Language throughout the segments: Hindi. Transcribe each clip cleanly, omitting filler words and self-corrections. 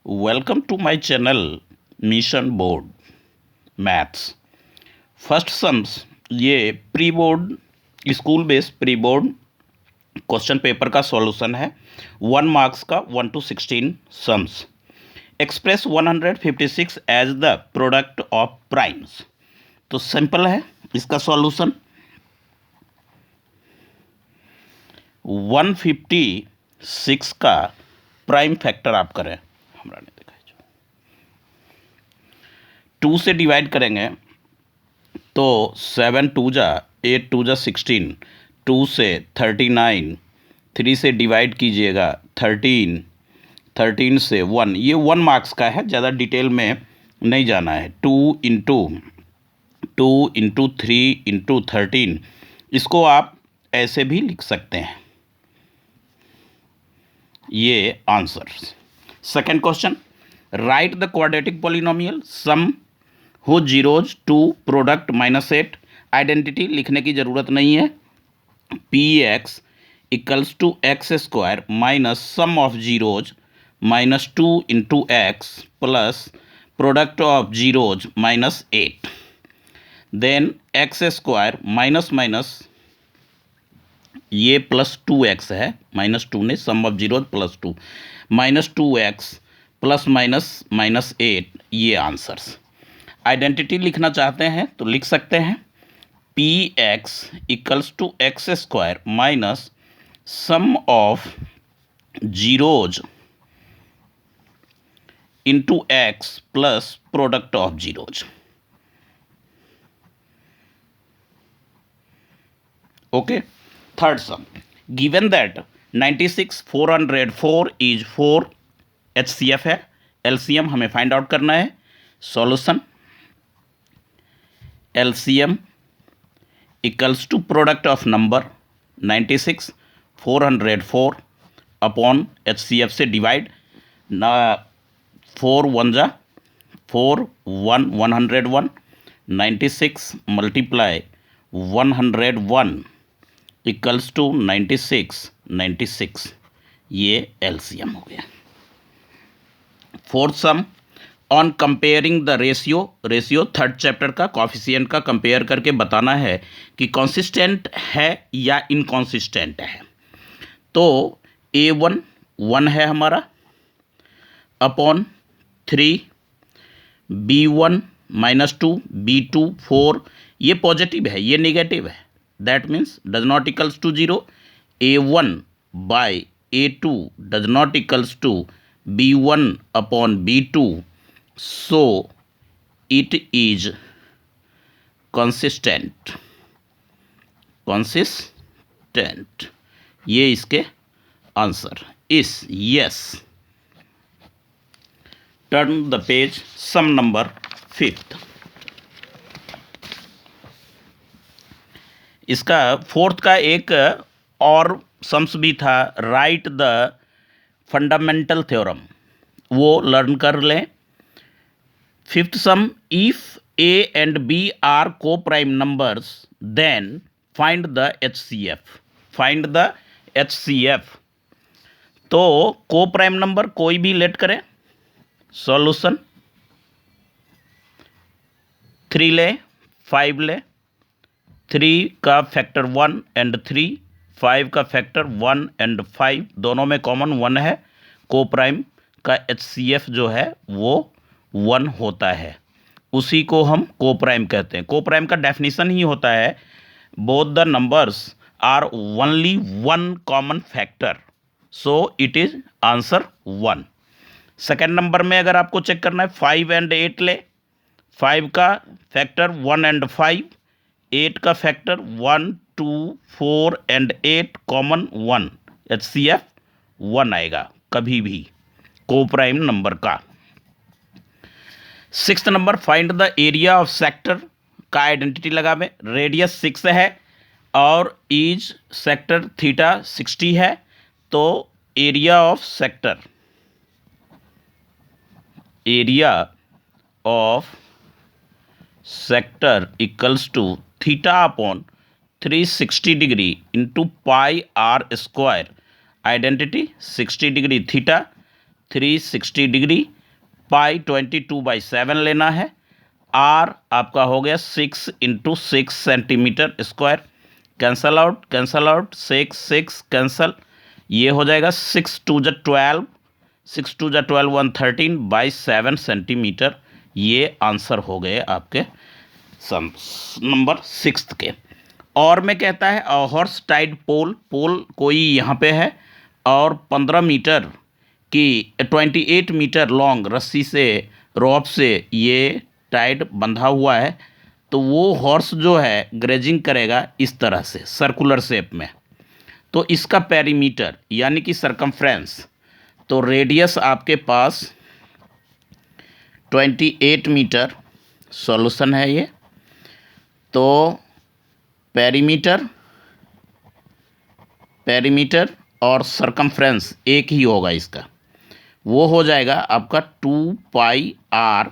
Welcome to my channel mission board maths first sums. ये pre board school based pre board question paper का सॉल्यूशन है। 1 मार्क्स का 1 to 16 sums. Express 156 as the product of primes. तो सिंपल है इसका सॉल्यूशन। 156 का प्राइम फैक्टर आप करें, हमारा नहीं देखा है, 2 से डिवाइड करेंगे तो 7 2 जा 8 2 जा 16, 2 से 39, 3 से डिवाइड कीजिएगा 13, 13 से 1, ये 1 मार्क्स का है, ज़्यादा डिटेल में नहीं जाना है। 2 इंटू 3 इंटू 13, इसको आप ऐसे भी लिख सकते हैं। ये answer. Second question, write the quadratic polynomial sum हो जीरोज टू प्रोडक्ट -8। आइडेंटिटी लिखने की ज़रूरत नहीं है। P X equals to X square minus sum of zeroes -2 into X plus product of zeroes -8। Then X square minus minus ये +2x है, -2 ने sum of zeroes +2 -2x plus minus -8, ये आंसर्स। आइडेंटिटी लिखना चाहते हैं तो लिख सकते हैं P X equals to X square minus sum of zeros into X plus product of zeros. Okay. Third sum, given that 96 404 is 4 HCF है। LCM हमें फाइंड आउट करना है। Solution, LCM equals to product of number 96 404 upon HCF से डिवाइड ना, 4 1 जा 4 1 101, 96 मल्टीप्लाई 101 इक्वल्स टू 96, ये LCM हो गया। Fourth some, on comparing the ratio third chapter का कॉफिशिएंट का कंपेयर करके बताना है कि कॉन्सिस्टेंट है या इनकॉन्सिस्टेंट है। तो A1 1 है हमारा अपॉन 3, B1 -2, B2 4, ये पॉजिटिव है ये नेगेटिव है, that means does not equals to 0। A1 by A2 does not equals to B1 upon B2, so it is consistent। ये इसके आंसर इस yes. Turn the page, sum number 5। इसका फोर्थ का एक और सम्स भी था, राइट द फंडामेंटल थ्योरम, वो लर्न कर लें। Fifth sum, if A and B are co-prime numbers then find the HCF। तो co-prime नंबर कोई भी लेट करें। सॉल्यूशन, 3 ले 5 ले, 3 का फैक्टर 1 and 3, 5 का फैक्टर 1 and 5, दोनों में कॉमन 1 है। को-प्राइम का HCF जो है वो 1 होता है, उसी को हम को-प्राइम कहते हैं। को-प्राइम का डेफिनेशन ही होता है both the numbers are only 1 common factor, so it is answer 1। Second number में अगर आपको चेक करना है 5 and 8 ले, 5 का फैक्टर 1 and 5, 8 का फैक्टर 1 2 4 and 8 कॉमन 1, HCF 1 आएगा कभी भी को-प्राइम नंबर का। Sixth number, find the area of sector का आइडेंटिटी लगा में। रेडियस 6 है और ईज सेक्टर थीटा 60 है, तो area of sector equals to theta upon 360 degree into pi R square. Identity 60 degree theta, 360 degree, pi 22/7 लेना है, आर आपका हो गया 6 × 6 centimetre square, cancel out 6 cancel, ये हो जाएगा 6 × 2 = 12, 6 × 2 = 12, 113/7 सेंटीमीटर। ये आंसर हो गए आपके सम नंबर 6 के। और में कहता है हॉर्स टाइड पोल, पोल कोई यहाँ पे है और 15 मीटर की 28 मीटर लॉन्ग रस्सी से, रॉप से ये टाइड बंधा हुआ है, तो वो हॉर्स जो है ग्रेजिंग करेगा इस तरह से सर्कुलर शेप में। तो इसका पेरीमीटर यानी कि सरकमफ्रेंस, तो रेडियस आपके पास 28 मीटर सॉल्यूशन है ये, तो पेरीमीटर और सरकमफ्रेंस एक ही होगा इसका, वो हो जाएगा आपका 2πr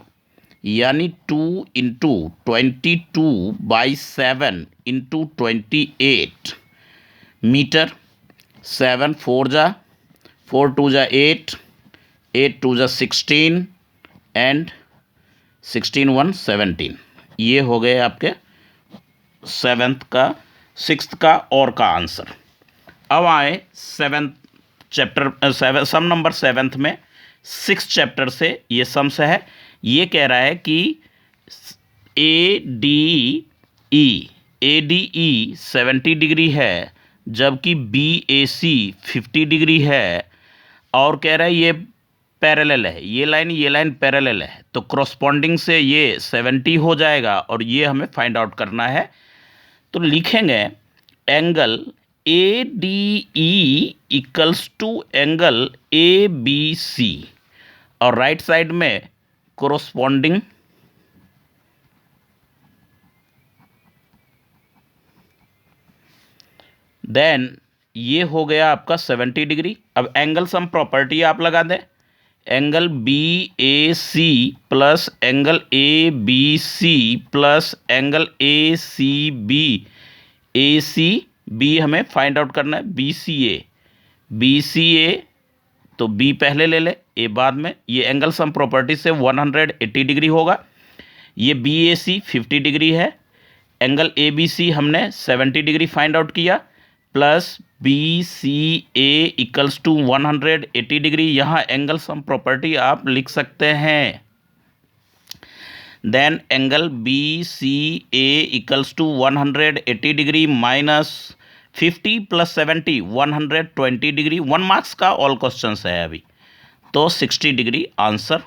यानी 2 × 22/7 × 28 मीटर। 7 4 जा 4 2 जा 8, 8 2 जा 16 एंड 16 1 17। ये हो गए आपके 7th का 6th का और का आंसर। अब आए 7th चैप्टर, सम नंबर 7th में 6 चैप्टर से ये सम्स है। ये कह रहा है कि ADE 70 डिग्री है, जबकि BAC 50 डिग्री है, और कह रहा है ये पैरेलल है, ये लाइन पैरेलल है, तो क्रॉसपॉन्डिंग से ये 70 हो जाएगा और ये हमें फाइंड आउट करना है। तो लिखेंगे एंगल ADE = एंगल ABC और राइट साइड में कोरोस्पॉन्डिंग देन ये हो गया आपका 70 डिग्री। अब एंगल सम प्रॉपर्टी आप लगा दें, angle BAC plus angle ABC plus angle ACB, ACB हमें फाइंड आउट करना है, BCA तो B पहले ले ले, A बाद में। ये एंगल सम प्रॉपर्टी से 180 डिग्री होगा। ये BAC 50 डिग्री है, एंगल ABC हमने 70 डिग्री फाइंड आउट किया, प्लस BCA = 180 डिग्री। यहाँ एंगल सम प्रॉपर्टी आप लिख सकते हैं। Then angle BCA = 180 degree minus 50 + 70 120 degree. 1 marks का ऑल क्वेश्चंस है अभी, तो 60 डिग्री आंसर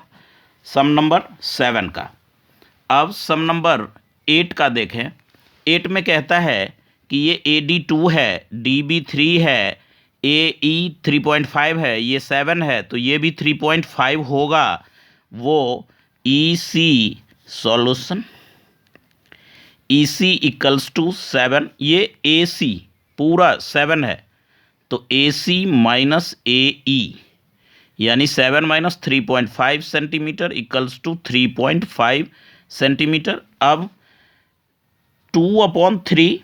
सम नंबर 7 का। अब सम नंबर 8 का देखें। 8 में कहता है कि ये AD 2 है, DB 3 है, AE 3.5 है, ये 7 है, तो ये भी 3.5 होगा। वो EC सॉल्यूशन EC = 7, ये AC पूरा 7 है, तो AC माइनस AE यानी 7 - 3.5 सेंटीमीटर = 3.5 सेंटीमीटर। अब 2/3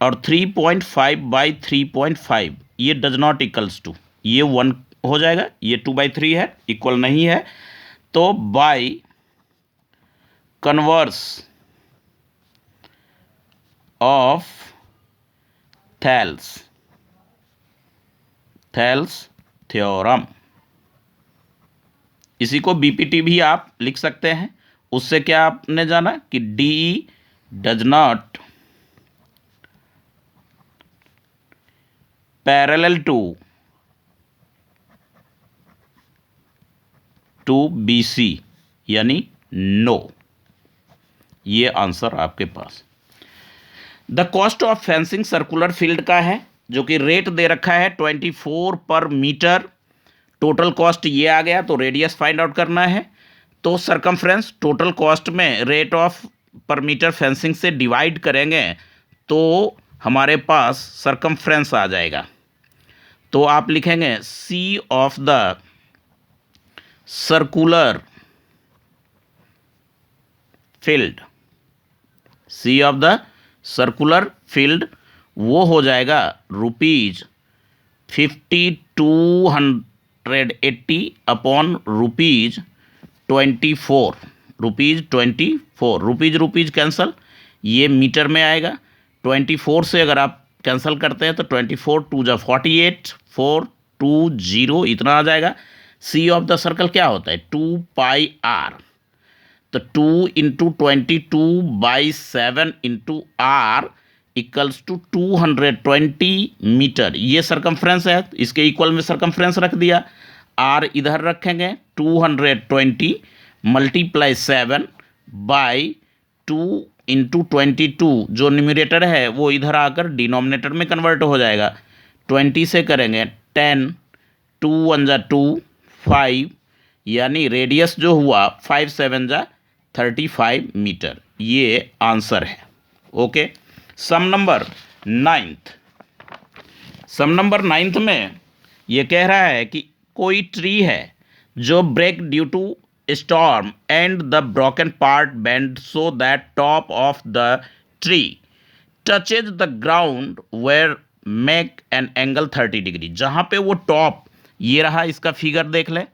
और 3.5/3.5 ये डज नॉट इक्वल्स टू, ये 1 हो जाएगा, ये 2/3 है, इक्वल नहीं है, तो by converse of Thales theorem, इसी को BPT भी आप लिख सकते हैं। उससे क्या आपने जाना कि DE does not parallel to BC यानी नो। ये आंसर आपके पास। The cost of fencing circular field का है, जो कि रेट दे रखा है 24 पर मीटर। टोटल कॉस्ट ये आ गया, तो रेडियस फाइंड आउट करना है, तो सरकमफ्रेंस टोटल कॉस्ट में रेट ऑफ पर मीटर फेंसिंग से डिवाइड करेंगे तो हमारे पास सरकमफ्रेंस आ जाएगा। तो आप लिखेंगे C of the circular field, C of the circular field वो हो जाएगा ₹5200 180 अपॉन ₹24, रुपीज़ कैंसल, ये मीटर में आएगा। 24 से अगर आप कैंसिल करते हैं तो 24 टू जा 48, 420 इतना आ जाएगा। सी ऑफ द सर्कल क्या होता है? 2πr। तो 2 into 22/7 into R equals to 220 metre. ये सरकमफ्रेंस है, इसके इक्वल में सरकमफ्रेंस रख दिया। आर इधर रखेंगे, 220 मल्टीप्लाई 7 बाई 2 इंटू 22, जो न्यूमरेटर है वो इधर आकर डिनोमिनेटर में कन्वर्ट हो जाएगा। 20 से करेंगे 10, 2 1 जा 2, 5, यानी रेडियस जो हुआ 5 7 जा 35 मीटर। ये आंसर है। ओके, सम नंबर 9th में ये कह रहा है कि कोई ट्री है जो break due to storm and the broken part bend so that top of the tree touches the ground where make an angle 30 degree. जहाँ पे वो टॉप, ये रहा, इसका फिगर देख लें।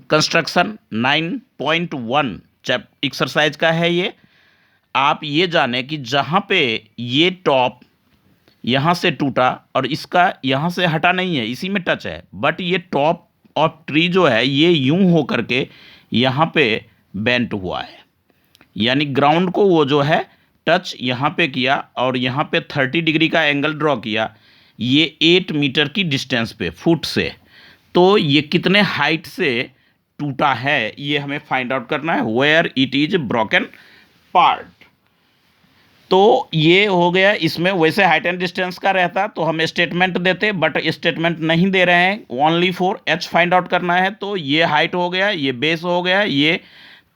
कंस्ट्रक्शन 9.1 एक्सरसाइज का है ये। आप ये जाने कि जहाँ पे ये टॉप यहाँ से टूटा और इसका यहाँ से हटा नहीं है, इसी में टच है, बट ये टॉप ऑफ ट्री जो है ये यूं हो करके यहाँ पे बेंट हुआ है, यानी ग्राउंड को वो जो है टच यहाँ पे किया और यहाँ पे 30 डिग्री का एंगल ड्रॉ किया, ये 8 मीटर की डिस्टेंस पे, फुट से। तो ये कितने हाइट से टूटा है ये हमें फाइंड आउट करना है, where it is broken part. तो ये हो गया। इसमें वैसे हाइट एंड डिस्टेंस का रहता तो हम स्टेटमेंट देते, बट स्टेटमेंट नहीं दे रहे हैं, only for H find out करना है। तो ये हाइट हो गया, ये बेस हो गया, ये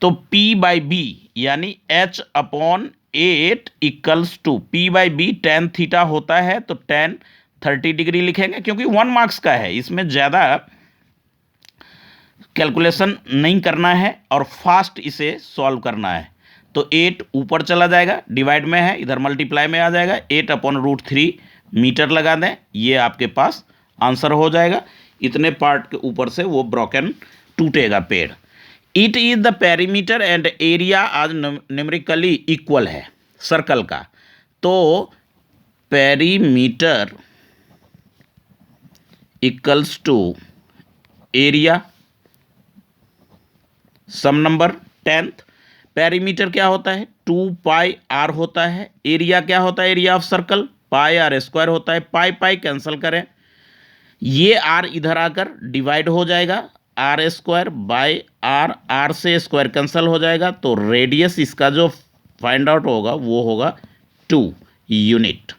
तो P/B यानी H upon 8 equals to P/B tan theta होता है। तो tan 30 डिग्री लिखेंगे, क्योंकि 1 मार्क्स का है, इसमें ज़्यादा कैलकुलेशन नहीं करना है और फास्ट इसे सॉल्व करना है। तो 8 ऊपर चला जाएगा, डिवाइड में है, इधर मल्टीप्लाई में आ जाएगा, 8 अपॉन √3 मीटर लगा दें, ये आपके पास आंसर हो जाएगा। इतने पार्ट के ऊपर से वो ब्रोकन टूटेगा पेड़। It is the perimeter and area आज न्यूमेरिकली इक्वल है सर्कल का। तो perimeter equals to area. Some number 10th, perimeter क्या होता है? 2πr होता है। एरिया क्या होता है? एरिया ऑफ सर्कल πr² होता है। पाई कैंसिल करें, ये r इधर आकर डिवाइड हो जाएगा, r² बाय r से स्क्वायर कैंसिल हो जाएगा। तो रेडियस इसका जो फाइंड आउट होगा वो होगा 2 यूनिट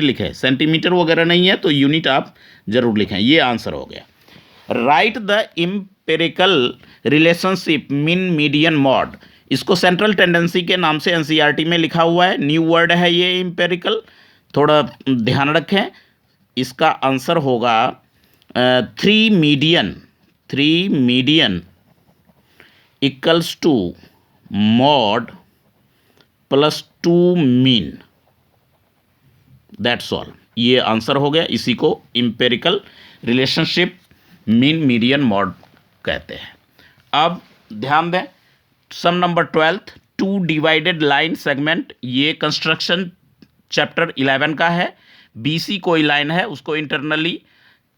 लिखे, सेंटीमीटर वगैरह नहीं है तो यूनिट आप जरूर लिखें। ये आंसर हो गया। Right the empirical relationship mean median mod. इसको सेंट्रल टेंडेंसी के नाम से एनसीईआरटी में लिखा हुआ है, न्यू वर्ड है ये इम्पेरिकल, थोड़ा ध्यान रखें। इसका आंसर होगा 3 median equals to mode plus 2 mean, that's all. ये आंसर हो गया। इसी को empirical relationship mean median mode कहते हैं। अब ध्यान दें, sum number 12th, 2 divided line segment. ये कंस्ट्रक्शन चैप्टर 11 का है। BC कोई लाइन है, उसको इंटरनली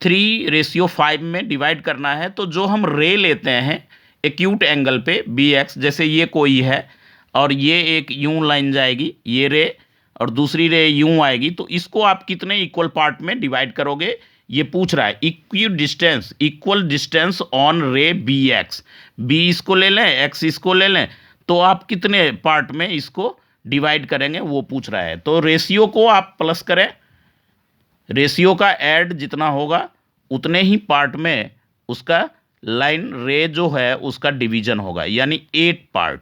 3:5 में डिवाइड करना है। तो जो हम रे लेते हैं एक्यूट एंगल पे BX, जैसे ये कोई है और ये एक यूं लाइन जाएगी, ये रे, और दूसरी रे यूं आएगी, तो इसको आप कितने इक्वल पार्ट में डिवाइड करोगे ये पूछ रहा है। इक्वल डिस्टेंस ऑन रे BX, B इसको ले लें, X इसको ले लें, तो आप कितने पार्ट में इसको डिवाइड करेंगे वो पूछ रहा है। तो रेशियो को आप प्लस करें, रेशियो का ऐड जितना होगा उतने ही पार्ट में उसका लाइन रे जो है उसका डिवीजन होगा, यानी 8 पार्ट,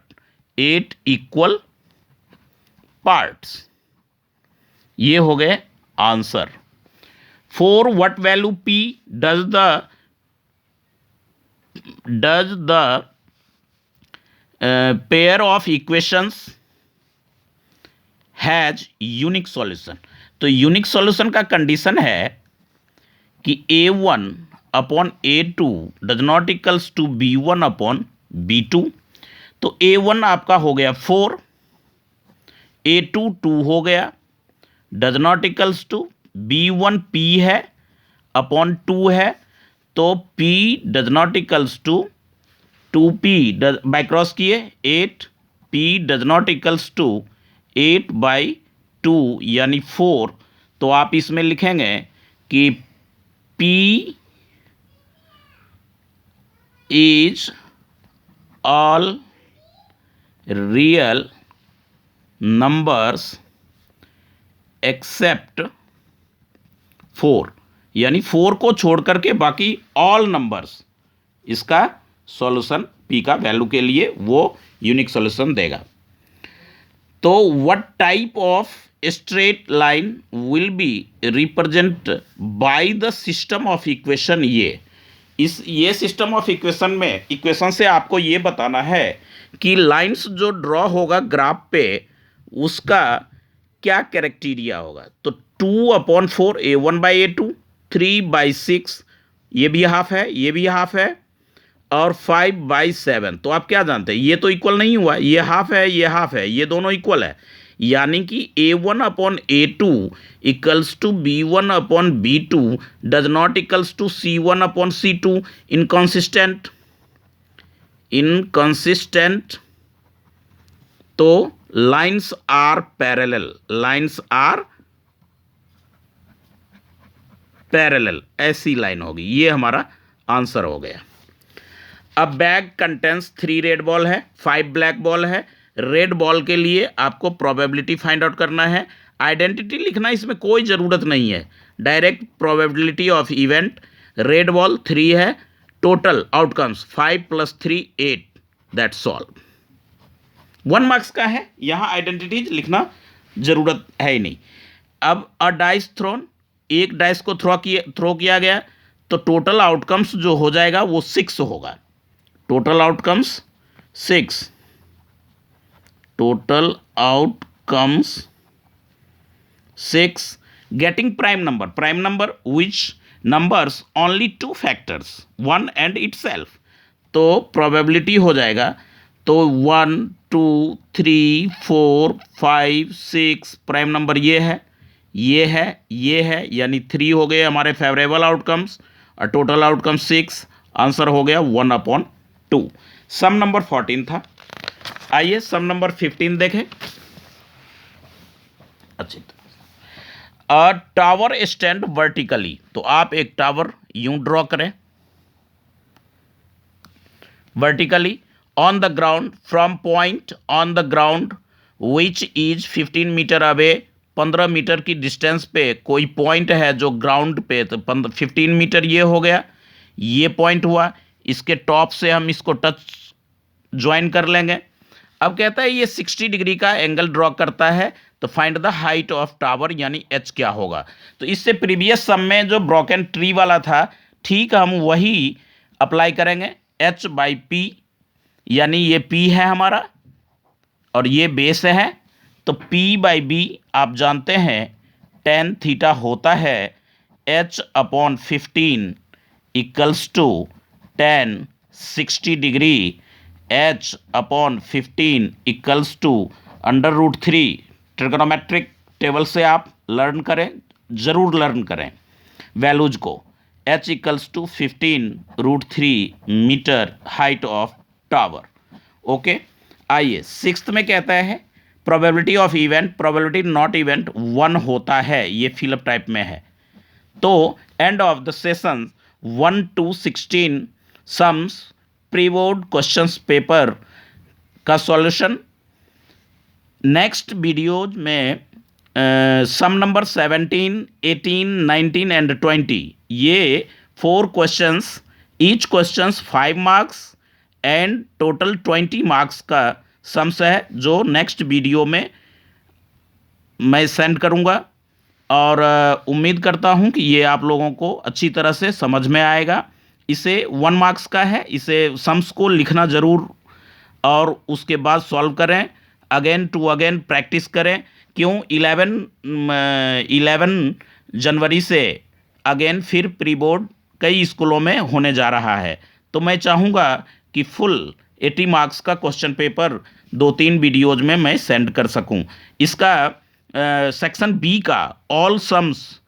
8 इक्वल पार्ट्स। ये हो गए answer. For what value P does the pair of equations has unique solution? तो यूनिक सॉल्यूशन का कंडीशन है कि A1 upon A2 does not equals to B1 upon B2। तो A1 आपका हो गया 4, A2 2 हो गया, does not equals to B1 P है अपॉन 2 है, तो P does not equals to 2P by cross किए 8, P does not equals to 8/2 यानी 4। तो आप इसमें लिखेंगे कि P is all real numbers except 4, यानी 4 को छोड़ करके बाकी ऑल नंबर्स। इसका सॉल्यूशन P का वैल्यू के लिए वो यूनिक सॉल्यूशन देगा। तो what type of straight line will be represent by the system of equation. ये सिस्टम ऑफ इक्वेशन में इक्वेशन से आपको ये बताना है कि लाइंस जो ड्रॉ होगा ग्राफ पे उसका क्या कैरेक्टीरिया होगा। तो 2/4 A1/A2, 3/6 ये भी हाफ है, ये भी हाफ है, और 5/7। तो आप क्या जानते हैं, ये तो इक्वल नहीं हुआ, ये हाफ है, ये हाफ है, ये दोनों इक्वल है, यानी कि A1/A2 equals to B1/B2 does not equals to C1/C2। Inconsistent. तो लाइन्स आर पैरेलल, ऐसी लाइन होगी। ये हमारा आंसर हो गया। अब बैग कंटेंस 3 रेड बॉल है, 5 ब्लैक बॉल है। रेड बॉल के लिए आपको प्रोबेबिलिटी फाइंड आउट करना है। आइडेंटिटी लिखना इसमें कोई ज़रूरत नहीं है, direct probability of event. Red ball 3 है, total outcomes 5 + 3 8, that's all. 1 marks का है, यहाँ आइडेंटिटीज लिखना ज़रूरत है ही नहीं। अब अ डाइस थ्रोन, एक डाइस को थ्रो किया गया, तो टोटल आउटकम्स जो हो जाएगा वो 6 होगा। Total outcomes 6, total outcomes 6। Getting prime number which numbers only 2 factors 1 and itself. तो प्रोबेबिलिटी हो जाएगा, तो 1 2 3 4 5 6 प्राइम नंबर ये है, ये है, ये है, यानी 3 हो गए हमारे फेवरेबल आउटकम्स, और टोटल आउटकम 6। आंसर हो गया 1/2। सम नंबर 14 था। आइए सम नंबर 15 देखें। अच्छी तरह टावर स्टैंड वर्टिकली। तो आप एक टावर यूं ड्रॉ करें vertically on the ground, from point on the ground which is 15 metre away. 15 metre की डिस्टेंस पे कोई पॉइंट है जो ग्राउंड पे, तो 15 मीटर ये हो गया, ये पॉइंट हुआ। इसके टॉप से हम इसको टच ज्वाइन कर लेंगे। अब कहता है ये 60 डिग्री का एंगल ड्रॉ करता है, तो find the height of tower, यानी एच क्या होगा। तो इससे प्रीवियस सम में जो ब्रोकन ट्री वाला था, ठीक हम वही अप्लाई करेंगे। H/P, यानी ये P है हमारा और ये बेस है, तो P/B आप जानते हैं tan थीटा होता है H/15 equals to tan 60 degree H/15 equals to √3। Trigonometric table से आप लर्न करें, ज़रूर लर्न करें वैल्यूज को। H equals to 15√3 metre height of tower. Okay, आइए 6th में कहता है probability of event, probability not event 1 होता है, ये फिलअप टाइप में है। तो end of the session 1 to 16 sums pre board questions paper का सॉल्यूशन। नेक्स्ट वीडियो में सम नंबर 17, 18, 19 एंड 20, ये 4 questions, each questions 5 marks and total 20 marks का सम्स है, जो नेक्स्ट वीडियो में मैं सेंड करूंगा। और उम्मीद करता हूं कि ये आप लोगों को अच्छी तरह से समझ में आएगा। इसे 1 मार्क्स का है, इसे सम्स को लिखना ज़रूर और उसके बाद सॉल्व करें, अगेन टू अगेन प्रैक्टिस करें। क्यों 11 जनवरी से अगेन फिर प्री बोर्ड कई स्कूलों में होने जा रहा है। तो मैं चाहूँगा कि फुल 80 मार्क्स का क्वेश्चन पेपर 2-3 वीडियोज़ में मैं सेंड कर सकूं। इसका सेक्शन बी का ऑल सम्स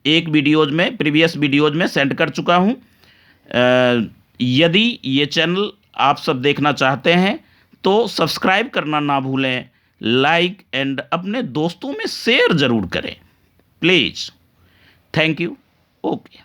एक वीडियोज़ में, प्रीवियस वीडियोज़ में सेंड कर चुका हूं। यदि ये चैनल आप सब देखना चाहते हैं तो सब्सक्राइब करना ना भूलें, लाइक एंड अपने दोस्तों में शेयर ज़रूर करें प्लीज़। Thank you. ओके।